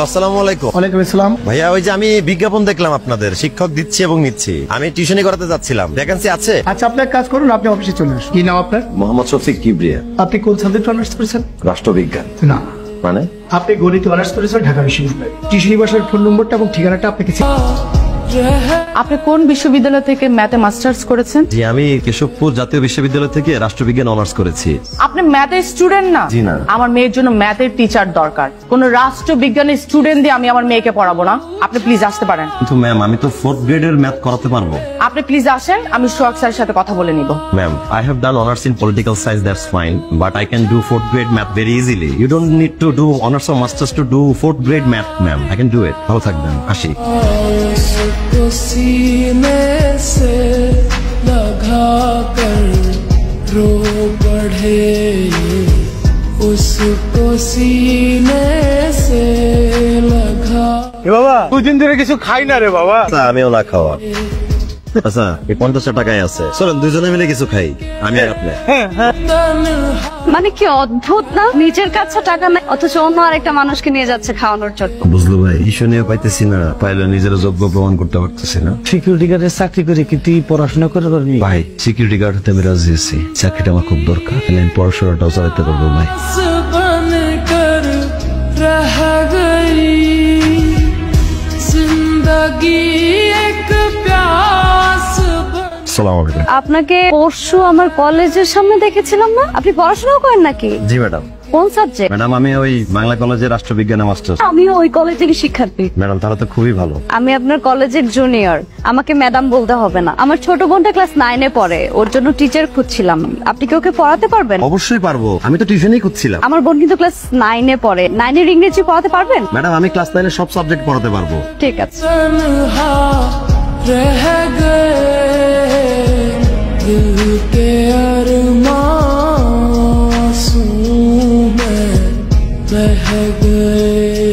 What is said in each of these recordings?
আসসালামু আলাইকুম। ওয়ালাইকুম আসসালাম। ভাইয়া ওই যে আমি বিজ্ঞাপন দেখলাম আপনাদের, শিক্ষক দিচ্ছি এবং নিচ্ছি, আমি টিউশনি করাতে যাচ্ছিলাম, ভ্যাকেন্সি আছে? আচ্ছা, আপনি এক কাজ করুন, আপনি অফিসে চলে আসুন। কি নাম আপনার? মোহাম্মদ শফিক কিবরিয়া। আপনি কোন সাবজেক্ট অনার্স করেছেন? রাষ্ট্রবিজ্ঞান। না, মানে? আপনি গণিত অনার্স করেছেন ঢাকা বিশ্ববিদ্যালয়। টিউশনি বাসার ফোন নম্বরটা এবং ঠিকানাটা আপনাকে আপনি কোন বিশ্ববিদ্যালয় থেকে ম্যাথে মাস্টার্স করেছেন? জি, আমি কেশবপুর জাতীয় বিশ্ববিদ্যালয় থেকে রাষ্ট্রবিজ্ঞান অনার্স করেছি। আপনি ম্যাথের স্টুডেন্ট না? জি না। আমার মেয়ের জন্য ম্যাথের টিচার দরকার। কোন রাষ্ট্রবিজ্ঞানের স্টুডেন্ট দিয়ে আমি আমার মেয়েকে পড়াবো না। আপনি প্লিজ আসতে পারেন। কিন্তু ম্যাম, আমি তো 4th গ্রেডের ম্যাথ করাতে পারবো। আপনি প্লিজ আসেন, আমি সোহাগ স্যারের সাথে কথা বলে নিব। Ma'am, I have done honors in political science, that's fine, but I can do 4th grade math very easily. You don't need to do honors or masters to do 4th grade math, ma'am. I can do it. ভালো থাকবেন, আসি। सीने से लगा कर रो बढ़े, उसको सीने से लगा। বাবা, 2 দিন ধরে কিছু খাই না রে বাবা। আমিও না খাওয়া। আচ্ছা, এই 50 টাকায় আছে, চলেন দুজনে মিলে কিছু খাই, আমি আর আপনি। মানে কি অদ্ভুত না, নিজের কাছে টাকা নাই অথচ অন্য আরেকটা মানুষকে নিয়ে যাচ্ছে খাওয়ানোর জন্য। বুঝলো ভাই, টিউশনিও পাইতেছি না, পাইলে নিজের যোগ্য প্রমাণ করতে পারতেছি না। সিকিউরিটি গার্ডের চাকরি করে কি তুই পড়াশোনা করে পারবি? ভাই, সিকিউরিটি গার্ড হতে আমি রাজি আছি, চাকরিটা আমার খুব দরকার, আমি পড়াশোনাটাও চালাতে পারবো ভাই। बन कर रह गई जिंदगी एक प्यास बन। আসসালামু আলাইকুম। আপনাকে পরশু আমার কলেজের সামনে দেখেছিলাম না? আপনি পড়াশোনাও করেন নাকি? জি ম্যাডাম। কোন সাবজেক্ট? ম্যাডাম, আমি ওই বাংলা কলেজে রাষ্ট্রবিজ্ঞানে মাস্টার। আমিও ওই কলেজেরই শিক্ষার্থী। ম্যাডাম, তাহলে তো খুবই ভালো। আমি আপনার কলেজের জুনিয়র, আমাকে ম্যাডাম বলতে হবে না। আমার ছোট বোনটা ক্লাস 9 এ পড়ে, ওর জন্য টিচার খুঁজছিলাম। আপনি কি ওকে পড়াতে পারবেন? অবশ্যই পারবো, আমি তো টিউশনই করছিলাম। আমার বোন কিন্তু ক্লাস 9 এ পড়ে, 9 এর ইংরেজি পড়াতে পারবেন? ম্যাডাম, আমি ক্লাস 9 এর সব সাবজেক্ট পড়াতে পারবো। ঠিক আছে। तन्हा रह गए दिल के अरमासूं में बह गए।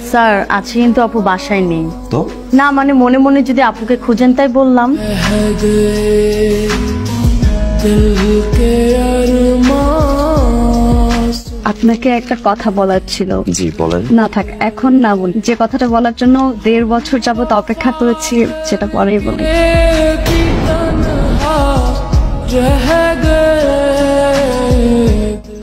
স্যার, আছে কিন্তু আপু বাসায় নেই। তো না মানে মনে মনে যদি আপুকে খুঁজেন তাই বললাম। बह गए दिल के अरमासूं। আপনাকে একটা কথা বলার ছিল। জি বলেন। না থাক, এখন না বলি। যে কথাটা বলার জন্য 1.5 বছর যাবত অপেক্ষা করেছি, সেটা পরেই বলি। कि तन्हा रह गए।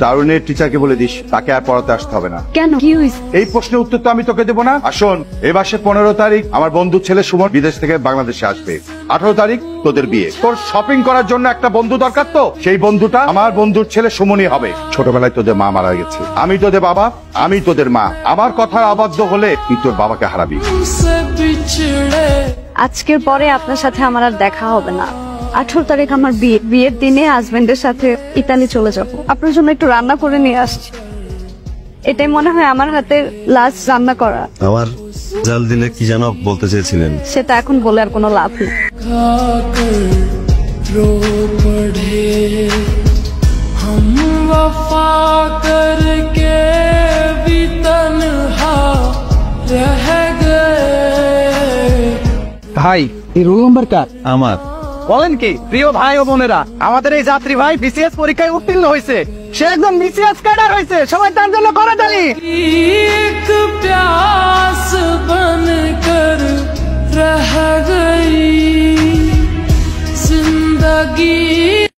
দারুণের টিচারকে বলে দিস তাকে আর পড়াতে আসতে হবে না। কেন, কি হয়েছে? এই প্রশ্নের উত্তর তো আমি তোকে দেবো না। আসুন, এই মাসে 15 তারিখ আমার বন্ধুর ছেলে সুমন বিদেশ থেকে বাংলাদেশে আসবে। 18 তারিখ তোদের বিয়ে। তোর শপিং করার জন্য একটা বন্ধু দরকার, তো সেই বন্ধুটা আমার বন্ধুর ছেলে সুমনই হবে। ছোটবেলায় তোদের মা মারা গেছে, আমি তোদের বাবা, আমি তোদের মা। আমার কথার অবাধ্য হলে তুই তোর বাবাকে হারাবি। तुमसे बिछड़े আজকের পরে আপনার সাথে আমার আর দেখা হবে না। 18 তারিখ আমার বিয়ে। বিয়ের দিনে হাজবেন্ডের সাথে ইতালি চলে যাব। আপনার জন্য একটু রান্না করে নিয়ে আসছি। এটাই মনে হয় আমার হাতের লাস্ট রান্না করা। আমার জাল দিলে কি যেন বলতে চেয়েছিলেন? সেটা এখন বলে আর কোনো লাভ নেই। खाकर रो पड़े हम वफा करके भी तन्हा रह गए। ভাই, এই রোল নাম্বার কার? আমার। বলেন কি প্রিয় ভাই ও বোনেরা, আমাদের এই যাত্রী ভাই বিসিএস পরীক্ষায় উত্তীর্ণ হয়েছে। সে একদম বিসিএস ক্যাডার হয়েছে। সবাই তার জন্য করে তালি। एक प्यास बन कर रह गई जिंदगी।